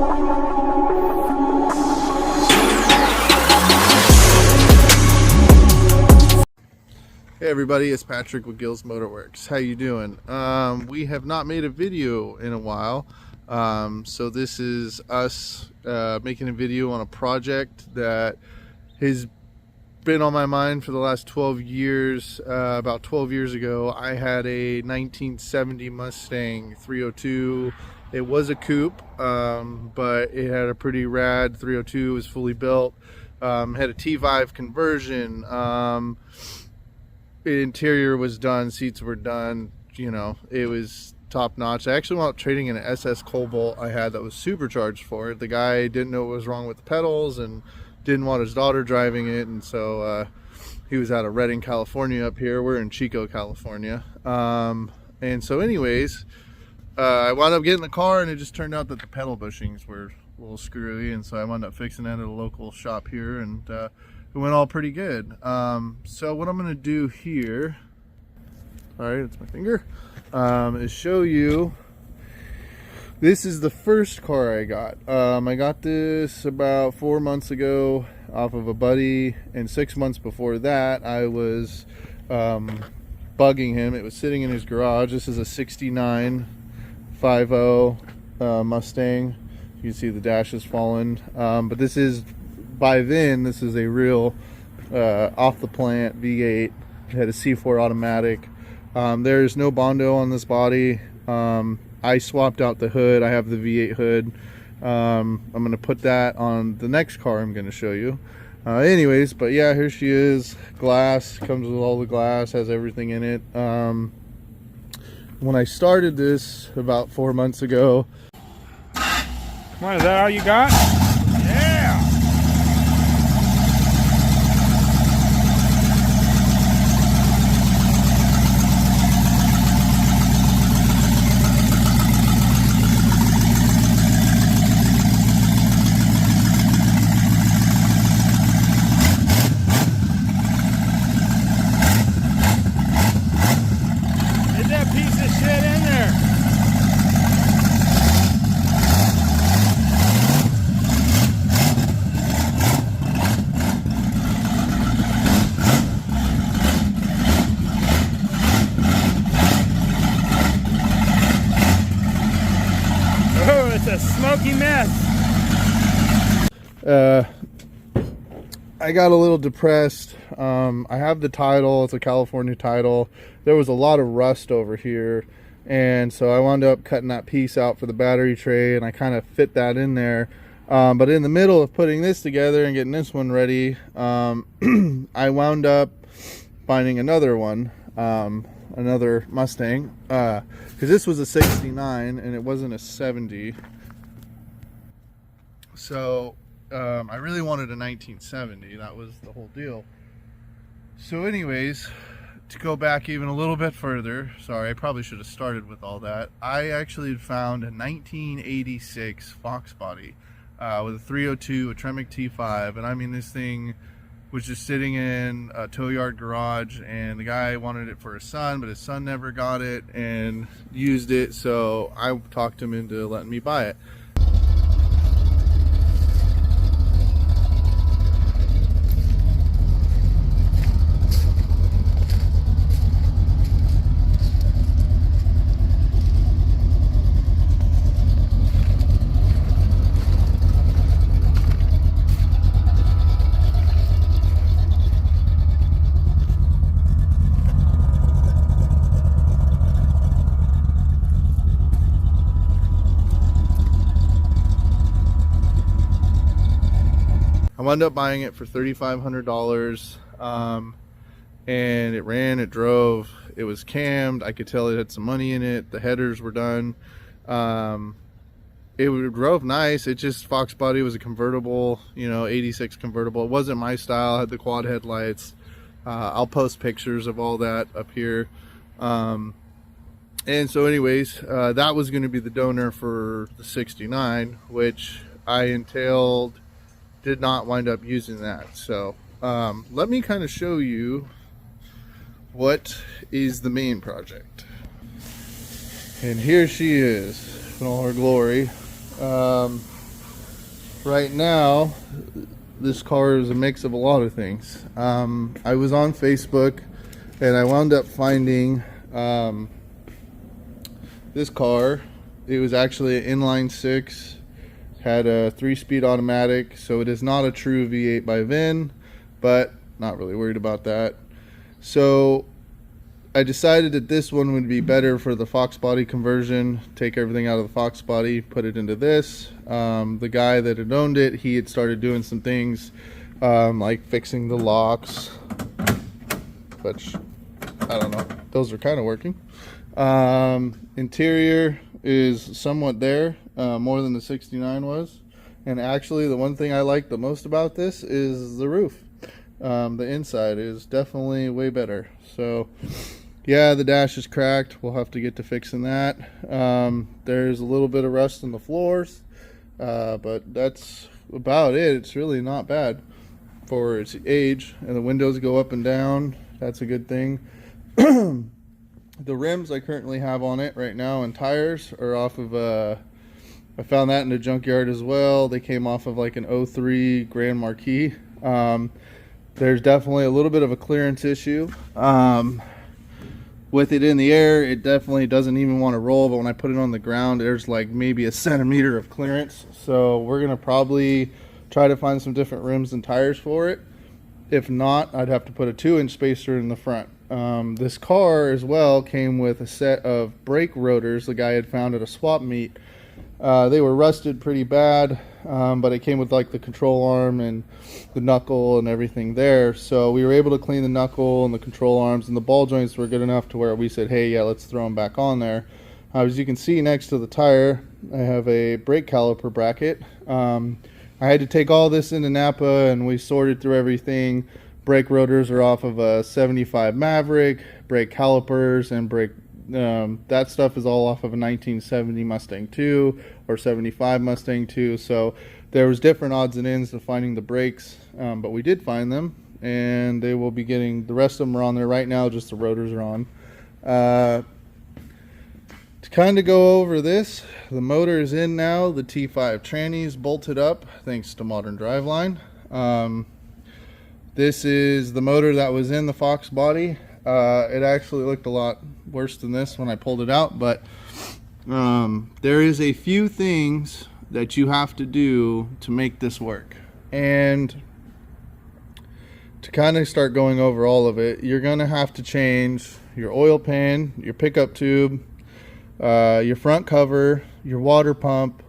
Hey everybody, it's Patrick with Gill's Motorworks. How you doing? We have not made a video in a while, so this is us making a video on a project that has been on my mind for the last 12 years. About 12 years ago, I had a 1970 Mustang 302. It was a coupe, but it had a pretty rad 302. It was fully built, had a T5 conversion. The interior was done, seats were done, you know, it was top notch. I actually wound up trading in an SS Cobalt I had that was supercharged for it. The guy didn't know what was wrong with the pedals and didn't want his daughter driving it, and so he was out of Redding, California up here. We're in Chico, California. And so anyways, I wound up getting the car, and it just turned out that the pedal bushings were a little screwy, and so I wound up fixing that at a local shop here, and it went all pretty good. So what I'm gonna do here, all right, it's my finger, is show you. This is the first car I got. I got this about 4 months ago off of a buddy, and 6 months before that I was bugging him. It was sitting in his garage. This is a 69 50 Mustang. You can see the dash has fallen, but this is, by then, this is a real off the plant V8. It had a C4 automatic. There's no Bondo on this body. I swapped out the hood. I have the V8 hood. I'm gonna put that on the next car I'm gonna show you. Anyways, but yeah, here she is. Glass, comes with all the glass, has everything in it. When I started this about 4 months ago. Come on, is that all you got? Yeah! Get that piece of shit in there! It's a smoky mess. I got a little depressed. I have the title. It's a California title. There was a lot of rust over here, and so I wound up cutting that piece out for the battery tray, and I kind of fit that in there. But in the middle of putting this together and getting this one ready, I wound up finding another one, another Mustang, because this was a 69 and it wasn't a 70. So I really wanted a 1970. That was the whole deal. So anyways, to go back even a little bit further, sorry, I probably should have started with all that. I actually found a 1986 Fox body with a 302, a Tremec T5, and I mean, this thing was just sitting in a tow yard garage, and the guy wanted it for his son, but his son never got it and used it, so I talked him into letting me buy it. I wound up buying it for $3,500, and it ran, it drove, it was cammed. I could tell it had some money in it. The headers were done. It drove nice. It just, Fox body was a convertible, you know, 86 convertible. It wasn't my style. It had the quad headlights. I'll post pictures of all that up here. And so anyways, that was going to be the donor for the 69, which I entailed, did not wind up using that. So let me kind of show you what is the main project. And here she is in all her glory. right now, this car is a mix of a lot of things. I was on Facebook and I wound up finding this car. It was actually an inline six, had a 3-speed automatic, so it is not a true V8 by VIN, but not really worried about that. So I decided that this one would be better for the Fox body conversion. Take everything out of the Fox body, put it into this. The guy that had owned it, he had started doing some things like fixing the locks, which I don't know, those are kind of working. Interior is somewhat there, more than the 69 was. And actually the one thing I like the most about this is the roof. The inside is definitely way better. So yeah, the dash is cracked. We'll have to get to fixing that. There's a little bit of rust in the floors, but that's about it. It's really not bad for its age. And the windows go up and down. That's a good thing. The rims I currently have on it right now and tires are off of I found that in the junkyard as well. They came off of like an 03 Grand Marquis. There's definitely a little bit of a clearance issue. With it in the air, it definitely doesn't even want to roll, but when I put it on the ground, there's like maybe a centimeter of clearance. So we're gonna probably try to find some different rims and tires for it. If not, I'd have to put a 2-inch spacer in the front. This car as well came with a set of brake rotors the guy had found at a swap meet. They were rusted pretty bad, but it came with like the control arm and the knuckle and everything there. So we were able to clean the knuckle and the control arms, and the ball joints were good enough to where we said, hey, yeah, let's throw them back on there. As you can see next to the tire, I have a brake caliper bracket. I had to take all this into Napa and we sorted through everything. Brake rotors are off of a 75 Maverick, brake calipers and brake that stuff is all off of a 1970 Mustang 2 or 75 Mustang 2. So there was different odds and ends to finding the brakes, but we did find them, and they will be getting, the rest of them are on there right now, just the rotors are on. To kind of go over this, the motor is in now, the T5 tranny's bolted up thanks to modern driveline. This is the motor that was in the Fox body. It actually looked a lot worse than this when I pulled it out, but there is a few things that you have to do to make this work. And to kind of start going over all of it, you're going to have to change your oil pan, your pickup tube, your front cover, your water pump,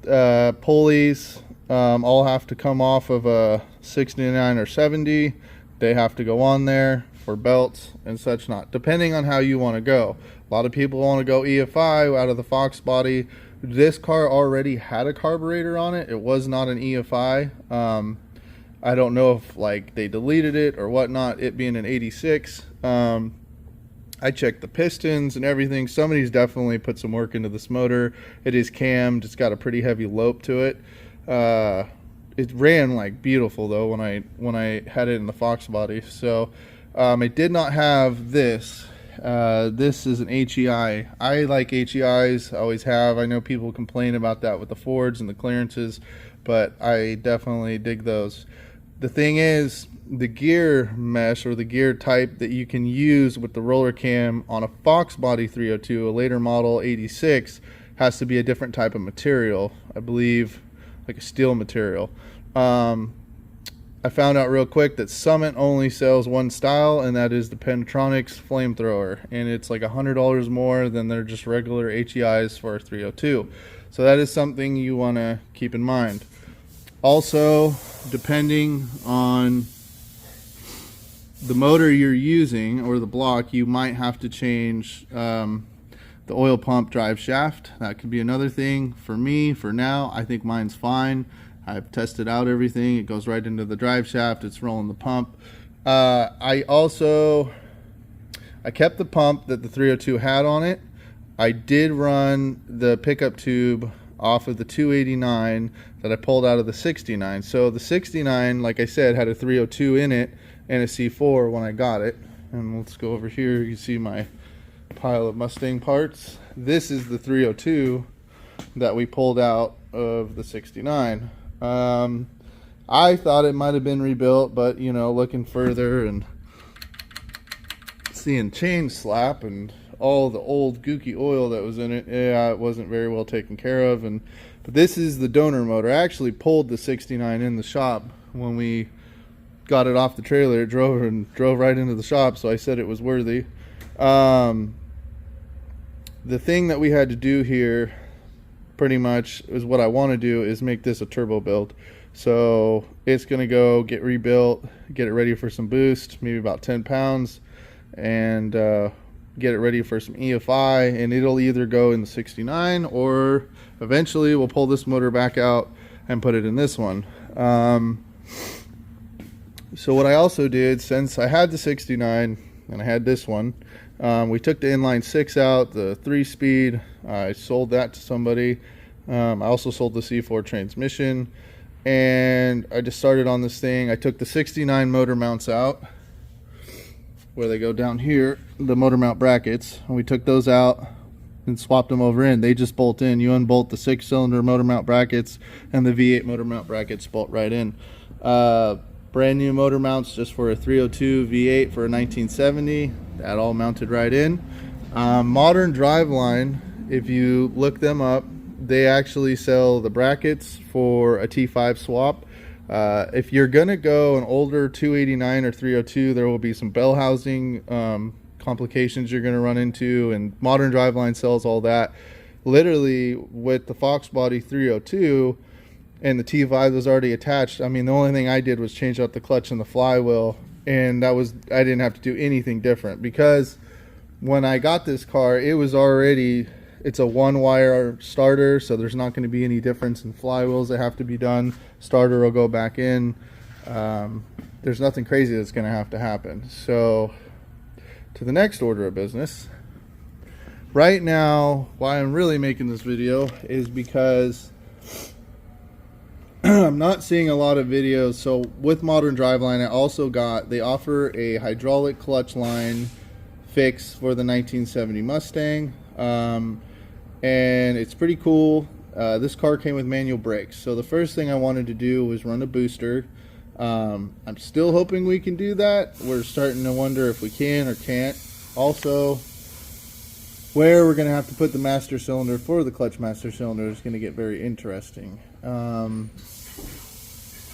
pulleys, all have to come off of a 69 or 70. They have to go on there for belts and such not, depending on how you want to go. A lot of people want to go EFI out of the Fox body. This car already had a carburetor on it. It was not an EFI. I don't know if like they deleted it or whatnot, it being an 86. I checked the pistons and everything. Somebody's definitely put some work into this motor. It is cammed. It's got a pretty heavy lope to it. It ran like beautiful though when I had it in the Fox body. So it did not have this. This is an HEI. I like HEIs, always have. I know people complain about that with the Fords and the clearances, but I definitely dig those. The thing is, the gear mesh or the gear type that you can use with the roller cam on a Fox body 302, a later model 86, has to be a different type of material. I believe like a steel material. I found out real quick that Summit only sells one style, and that is the Pentronics flamethrower, and it's like $100 more than their just regular HEIs for a 302. So that is something you want to keep in mind. Also, depending on the motor you're using or the block, you might have to change the oil pump drive shaft. That could be another thing. For me, for now, I think mine's fine. I've tested out everything. It goes right into the drive shaft. It's rolling the pump. I kept the pump that the 302 had on it. I did run the pickup tube off of the 289 that I pulled out of the 69. So the 69, like I said, had a 302 in it and a C4 when I got it. And let's go over here. You can see my pile of Mustang parts. This is the 302 that we pulled out of the 69. I thought it might have been rebuilt, but you know, looking further and seeing chain slap and all the old gooky oil that was in it, yeah, it wasn't very well taken care of. But this is the donor motor. I actually pulled the 69 in the shop when we got it off the trailer. It drove right into the shop, so I said it was worthy. The thing that we had to do here pretty much is what I want to do is make this a turbo build. So it's going to go get rebuilt, get it ready for some boost, maybe about 10 pounds, and get it ready for some EFI, and it'll either go in the 69 or eventually we'll pull this motor back out and put it in this one. So what I also did, since I had the 69 and I had this one, we took the inline 6 out, the 3-speed. I sold that to somebody. I also sold the C4 transmission, and I just started on this thing. I took the 69 motor mounts out, where they go down here, the motor mount brackets, and we took those out and swapped them over in. They just bolt in. You unbolt the 6-cylinder motor mount brackets, and the V8 motor mount brackets bolt right in. Brand new motor mounts just for a 302 V8 for a 1970. That all mounted right in. Modern Driveline, if you look them up, they actually sell the brackets for a T5 swap. If you're gonna go an older 289 or 302, there will be some bell housing complications you're gonna run into, and Modern Driveline sells all that. Literally, with the Fox Body 302 and the T5 was already attached, I mean, the only thing I did was change out the clutch and the flywheel, and I didn't have to do anything different, because when I got this car, it was already, it's a 1-wire starter, so there's not going to be any difference in flywheels that have to be done. Starter will go back in. There's nothing crazy that's going to have to happen. So to the next order of business. Right now, why I'm really making this video is because I'm not seeing a lot of videos. So with Modern Driveline, I also they offer a hydraulic clutch line fix for the 1970 Mustang. And it's pretty cool. This car came with manual brakes, so the first thing I wanted to do was run a booster. I'm still hoping we can do that. We're starting to wonder if we can or can't. Also, where we're going to have to put the master cylinder for the clutch master cylinder is going to get very interesting.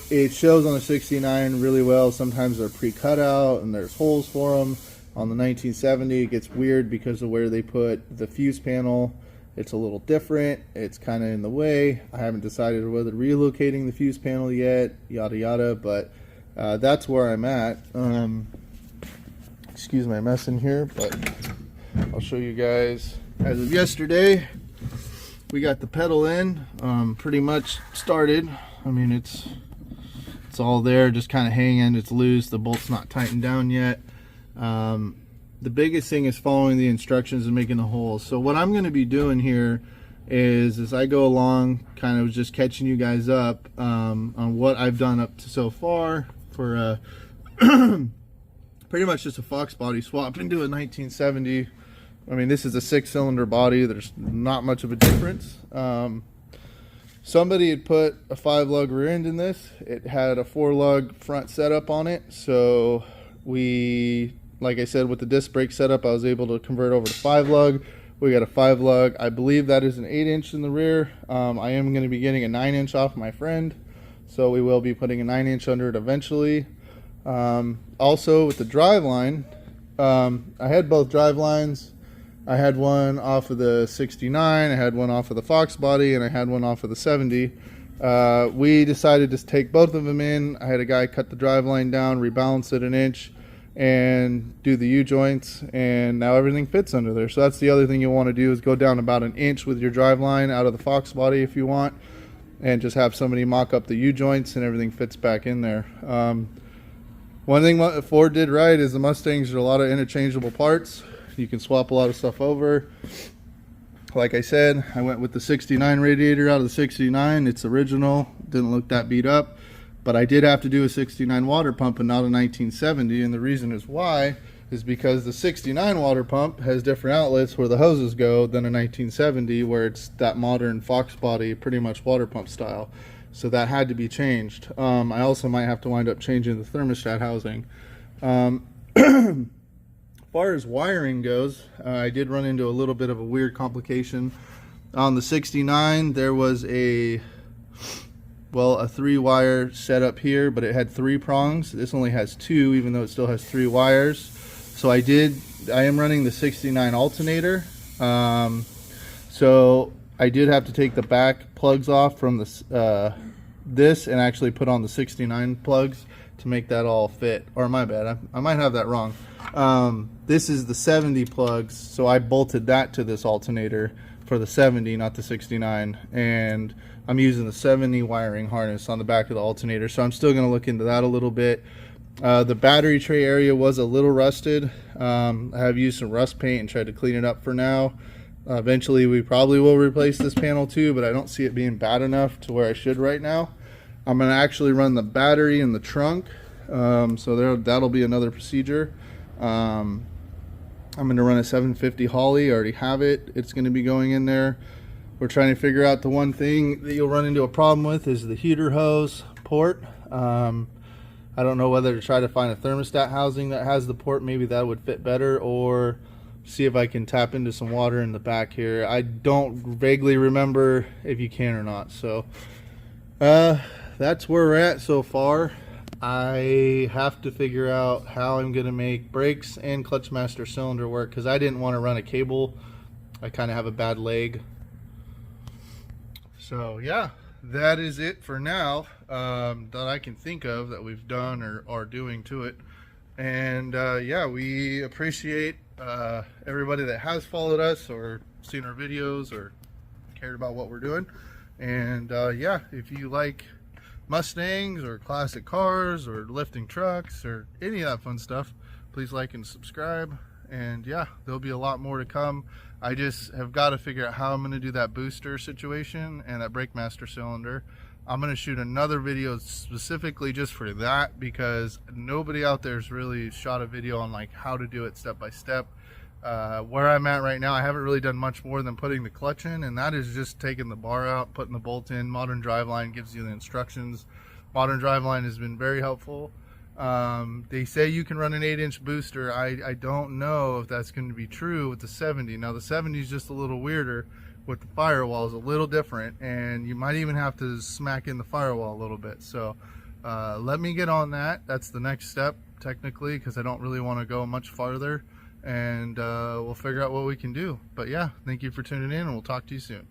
It shows on the 69 really well. Sometimes they're pre-cut out and there's holes for them. On the 1970, it gets weird because of where they put the fuse panel. It's a little different. It's kind of in the way. I haven't decided whether relocating the fuse panel yet, yada yada, but that's where I'm at. Excuse my mess in here, but I'll show you guys. As of yesterday, we got the pedal in, pretty much started. I mean, it's all there, just kind of hanging. It's loose. The bolt's not tightened down yet. The biggest thing is following the instructions and making the holes. So what I'm going to be doing here is, as I go along, kind of just catching you guys up on what I've done up to so far for pretty much just a Fox body swap into a 1970. I mean, this is a 6-cylinder body. There's not much of a difference. Somebody had put a 5-lug rear end in this. It had a 4-lug front setup on it, so like I said, with the disc brake setup, I was able to convert over to 5-lug. We got a 5-lug. I believe that is an 8-inch in the rear. I am going to be getting a 9-inch off my friend, so we will be putting a 9-inch under it eventually. Also, with the driveline, I had both drive lines. I had one off of the 69, I had one off of the Fox body, and I had one off of the 70. We decided to take both of them in. I had a guy cut the drive line down, rebalance it an inch, and do the U-joints, and now everything fits under there. So that's the other thing you want to do, is go down about an inch with your drive line out of the Fox body if you want, and just have somebody mock up the U-joints and everything fits back in there. One thing Ford did right is the Mustangs are a lot of interchangeable parts. You can swap a lot of stuff over. Like I said, I went with the 69 radiator out of the 69. It's original, didn't look that beat up. But I did have to do a 69 water pump and not a 1970, and the reason is is because the 69 water pump has different outlets where the hoses go than a 1970 where it's that modern Fox body, pretty much water pump style. So that had to be changed. I also might have to wind up changing the thermostat housing. As far as wiring goes, I did run into a little bit of a weird complication. On the 69, there was a 3-wire setup here, but it had 3 prongs. This only has 2, even though it still has 3 wires. So I am running the 69 alternator. So I did have to take the back plugs off from this and actually put on the 69 plugs to make that all fit. Or my bad, I might have that wrong. This is the 70 plugs, so I bolted that to this alternator for the 70, not the 69, and I'm using the 70 wiring harness on the back of the alternator, so I'm still going to look into that a little bit. The battery tray area was a little rusted. I have used some rust paint and tried to clean it up for now. Eventually we probably will replace this panel too, but I don't see it being bad enough to where I should right now. I'm going to actually run the battery in the trunk, so that'll be another procedure. I'm going to run a 750 Holley. I already have it. It's going to be going in there. We're trying to figure out the one thing that you'll run into a problem with is the heater hose port. I don't know whether to try to find a thermostat housing that has the port. Maybe that would fit better, or see if I can tap into some water in the back here. I don't vaguely remember if you can or not. So that's where we're at so far. I have to figure out how I'm going to make brakes and clutch master cylinder work, because I didn't want to run a cable. I kind of have a bad leg. So yeah, that is it for now, that I can think of that we've done or are doing to it. And yeah, we appreciate everybody that has followed us or seen our videos or cared about what we're doing. And yeah, if you like Mustangs or classic cars or lifting trucks or any of that fun stuff, please like and subscribe. And yeah, there'll be a lot more to come. I just have got to figure out how I'm going to do that booster situation and that brake master cylinder. I'm going to shoot another video specifically just for that, because nobody out there has really shot a video on like how to do it step by step. Where I'm at right now, I haven't really done much more than putting the clutch in, and that is just taking the bar out, putting the bolt in. Modern Driveline gives you the instructions. Modern Driveline has been very helpful. They say you can run an 8-inch booster. I don't know if that's going to be true with the 70. Now the 70 is just a little weirder with the firewall, is a little different, and you might even have to smack in the firewall a little bit. So let me get on that. That's the next step technically, because I don't really want to go much farther. And we'll figure out what we can do. But yeah, thank you for tuning in, and we'll talk to you soon.